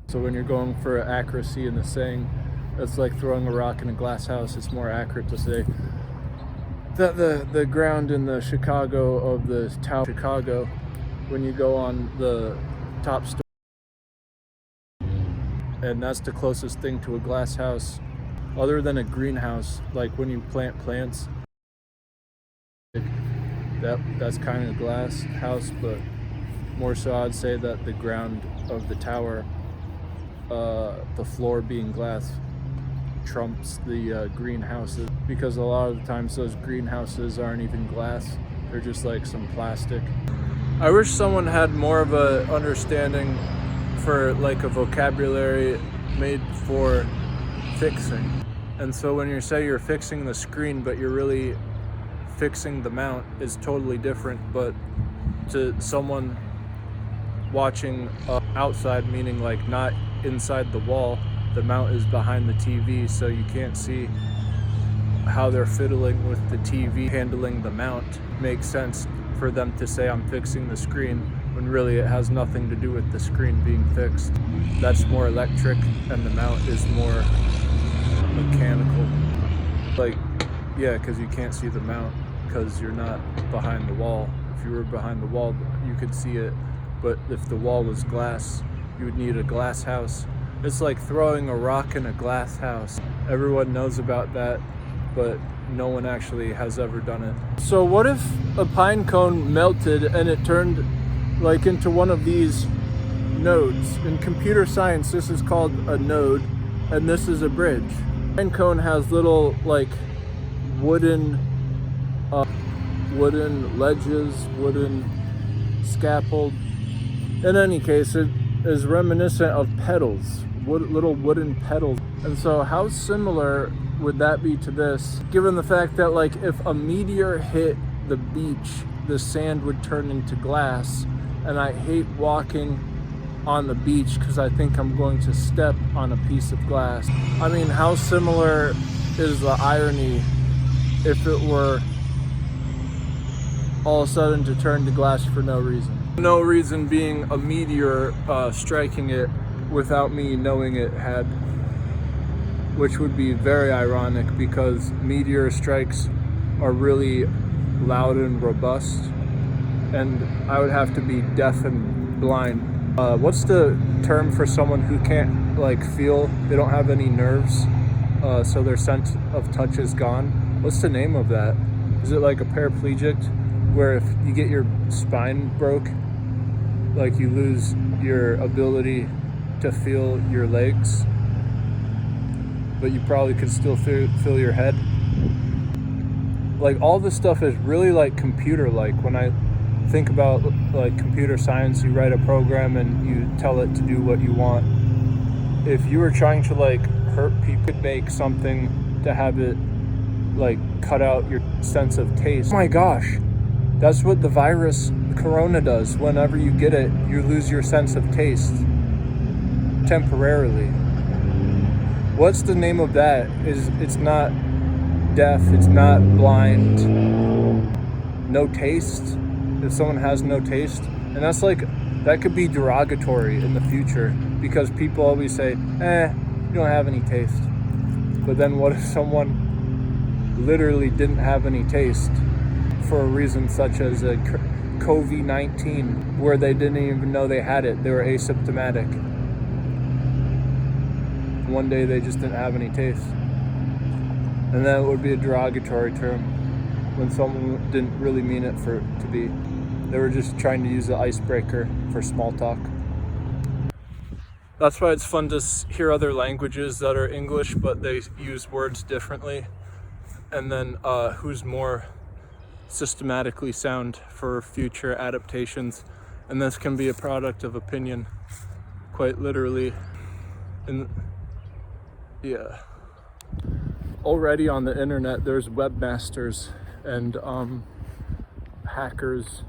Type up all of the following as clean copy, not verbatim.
So when you're going for accuracy in the saying, it's like throwing a rock in a glass house. It's more accurate to say that the ground in the Chicago of the Tower of Chicago, when you go on the top story, and that's the closest thing to a glass house other than a greenhouse. Like when you plant plants, that's kind of glass house, but more so I'd say that the ground of the tower, the floor being glass, trumps the greenhouses, because a lot of the times those greenhouses aren't even glass, they're just like some plastic. I wish someone had more of a understanding for like a vocabulary made for fixing. And so when you say you're fixing the screen but you're really fixing the mount is totally different. But to someone watching outside, meaning like not inside the wall, the mount is behind the TV, so you can't see how they're fiddling with the TV handling the mount. Makes sense for them to say I'm fixing the screen when really it has nothing to do with the screen being fixed. That's more electric and the mount is more mechanical. Like, yeah, because you can't see the mount because you're not behind the wall. If you were behind the wall, you could see it, but if the wall was glass, you would need a glass house. It's like throwing a rock in a glass house. Everyone knows about that, but no one actually has ever done it. So what if a pine cone melted and it turned like into one of these nodes? In computer science, this is called a node, and this is a bridge. Pine cone has little like wooden ledges, wooden scaffold. In any case, it is reminiscent of petals, little wooden petals. And so how similar would that be to this, given the fact that like if a meteor hit the beach, the sand would turn into glass, and I hate walking on the beach because I think I'm going to step on a piece of glass. I mean, how similar is the irony if it were all of a sudden to turn to glass for no reason? No reason being a meteor striking it without me knowing it had, which would be very ironic because meteor strikes are really loud and robust, and I would have to be deaf and blind. What's the term for someone who can't like feel? They don't have any nerves, so their sense of touch is gone. What's the name of that? Is it like a paraplegic, where if you get your spine broke, like you lose your ability to feel your legs, but you probably could still feel your head? Like all this stuff is really like computer-like. When I think about like computer science, you write a program and you tell it to do what you want. If you were trying to like hurt people, you could make something to have it like cut out your sense of taste. Oh my gosh, that's what the virus corona does. Whenever you get it, you lose your sense of taste temporarily. What's the name of that? It's not deaf, it's not blind, no taste. If someone has no taste, and that's like, that could be derogatory in the future because people always say, you don't have any taste. But then what if someone literally didn't have any taste for a reason such as a COVID-19, where they didn't even know they had it, they were asymptomatic. One day they just didn't have any taste. And that would be a derogatory term when someone didn't really mean it for it to be. They were just trying to use the icebreaker for small talk. That's why it's fun to hear other languages that are English, but they use words differently. And then who's more systematically sound for future adaptations. And this can be a product of opinion, quite literally. And yeah. Already on the internet, there's webmasters and hackers,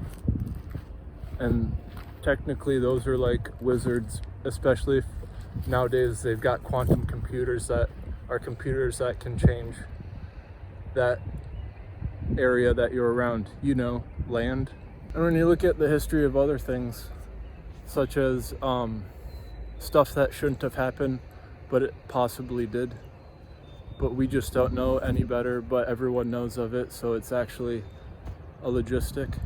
and technically those are like wizards, especially if nowadays they've got quantum computers that are computers that can change that area that you're around, land. And when you look at the history of other things, such as stuff that shouldn't have happened, but it possibly did. But we just don't know any better, but everyone knows of it, so it's actually a logistic.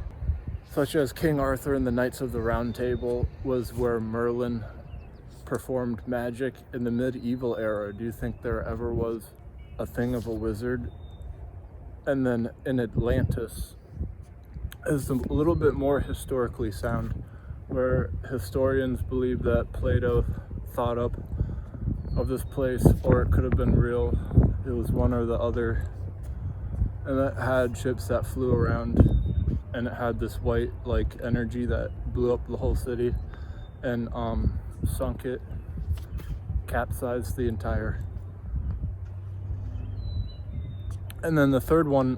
Such as King Arthur and the Knights of the Round Table was where Merlin performed magic in the medieval era. Do you think there ever was a thing of a wizard? And then in Atlantis is a little bit more historically sound, where historians believe that Plato thought up of this place, or it could have been real. It was one or the other. And it had ships that flew around, and it had this white like energy that blew up the whole city and sunk it, capsized the entire. And then the third one,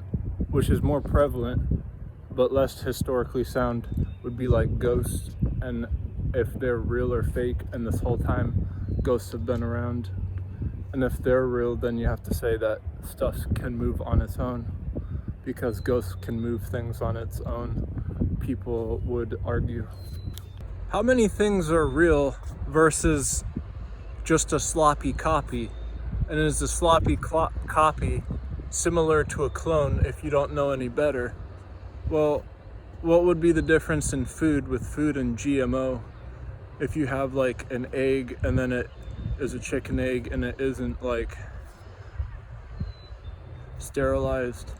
which is more prevalent but less historically sound, would be like ghosts, and if they're real or fake, and this whole time ghosts have been around. And if they're real, then you have to say that stuff can move on its own, because ghosts can move things on its own, people would argue. How many things are real versus just a sloppy copy? And is a sloppy copy similar to a clone if you don't know any better? Well, what would be the difference in food with food and GMO? If you have like an egg and then it is a chicken egg and it isn't like sterilized,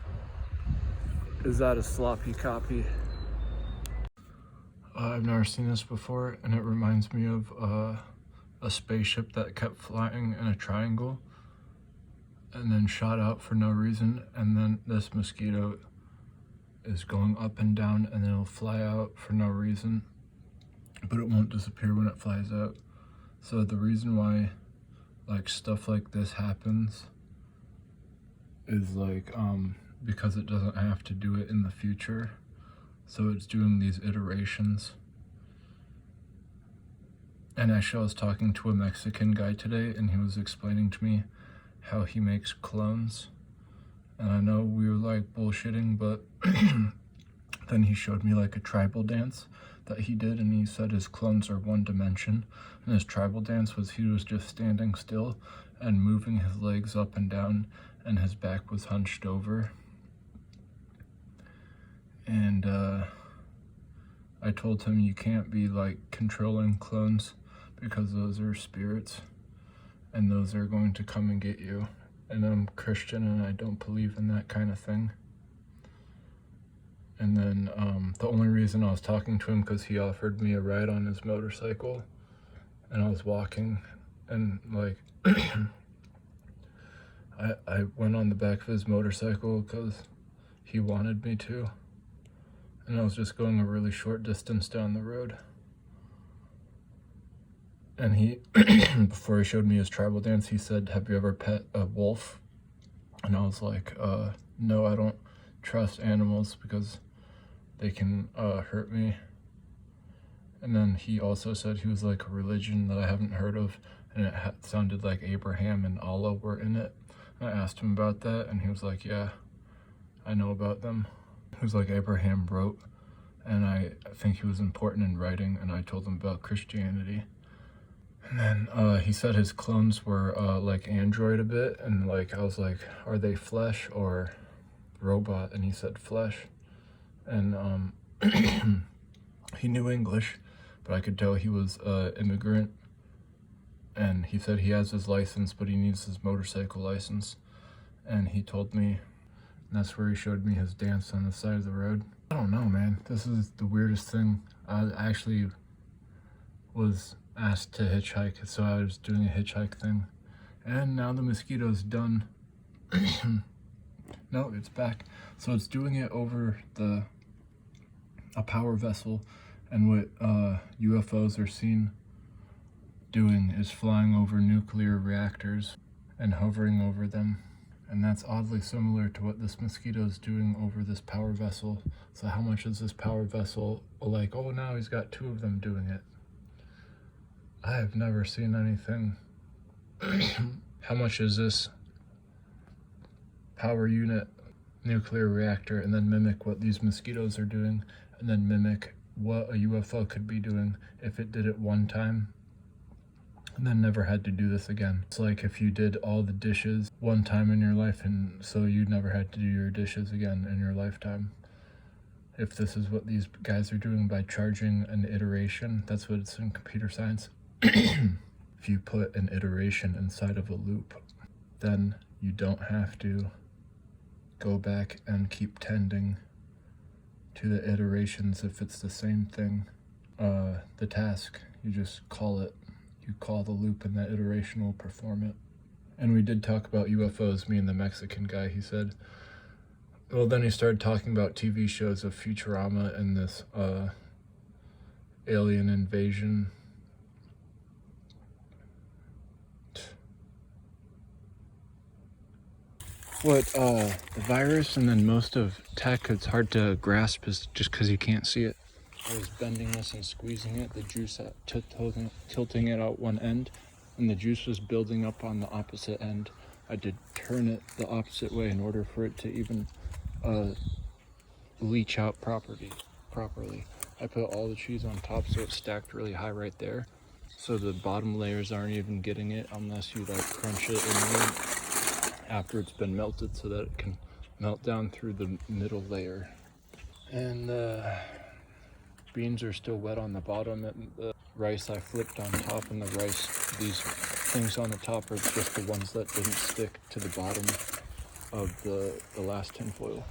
is that a sloppy copy? I've never seen this before, and it reminds me of a spaceship that kept flying in a triangle and then shot out for no reason, and then this mosquito is going up and down, and then it'll fly out for no reason, but it won't disappear when it flies out. So the reason why like stuff like this happens is like because it doesn't have to do it in the future, so it's doing these iterations. And actually I was talking to a Mexican guy today, and he was explaining to me how he makes clones, and I know we were like bullshitting, but then he showed me like a tribal dance that he did, and he said his clones are one dimension, and his tribal dance was he was just standing still and moving his legs up and down, and his back was hunched over. And I told him you can't be like controlling clones, because those are spirits and those are going to come and get you, and I'm Christian and I don't believe in that kind of thing. And then the only reason I was talking to him because he offered me a ride on his motorcycle, and I was walking, and like I went on the back of his motorcycle because he wanted me to, and I was just going a really short distance down the road. And he, before he showed me his tribal dance, he said, "Have you ever pet a wolf?" And I was like, no, I don't trust animals because they can hurt me. And then he also said he was like a religion that I haven't heard of, and it sounded like Abraham and Allah were in it. And I asked him about that, and he was like, yeah, I know about them. He was like, Abraham wrote, and I think he was important in writing, and I told him about Christianity. And then he said his clones were like android a bit, and like I was like, are they flesh or robot? And he said flesh. And he knew English, but I could tell he was an immigrant. And he said he has his license, but he needs his motorcycle license. And he told me, and that's where he showed me his dance on the side of the road. I don't know, man. This is the weirdest thing. I actually was asked to hitchhike, so I was doing a hitchhike thing. And now the mosquito's done. No, it's back. So it's doing it over a power vessel, and what UFOs are seen doing is flying over nuclear reactors and hovering over them. And that's oddly similar to what this mosquito is doing over this power vessel. So how much is this power vessel like, oh, now he's got two of them doing it? I have never seen anything. How much is this power unit nuclear reactor, and then mimic what these mosquitoes are doing, and then mimic what a UFO could be doing if it did it one time. and then never had to do this again. It's like if you did all the dishes one time in your life, and so you never had to do your dishes again in your lifetime. If this is what these guys are doing by charging an iteration, that's what it's in computer science. If you put an iteration inside of a loop, then you don't have to go back and keep tending to the iterations if it's the same thing. The task, you just call it. You call the loop and that iteration will perform it. And we did talk about UFOs, me and the Mexican guy. He said, well, then he started talking about TV shows of Futurama and this alien invasion. What the virus and then most of tech, it's hard to grasp is just because you can't see it. I was bending this and squeezing it, the juice tilting it out one end, and the juice was building up on the opposite end. I had to turn it the opposite way in order for it to even leach out properly. I put all the cheese on top so it's stacked really high right there, so the bottom layers aren't even getting it unless you like crunch it in after it's been melted so that it can melt down through the middle layer. And beans are still wet on the bottom, and the rice I flipped on top, and the rice, these things on the top are just the ones that didn't stick to the bottom of the last tinfoil.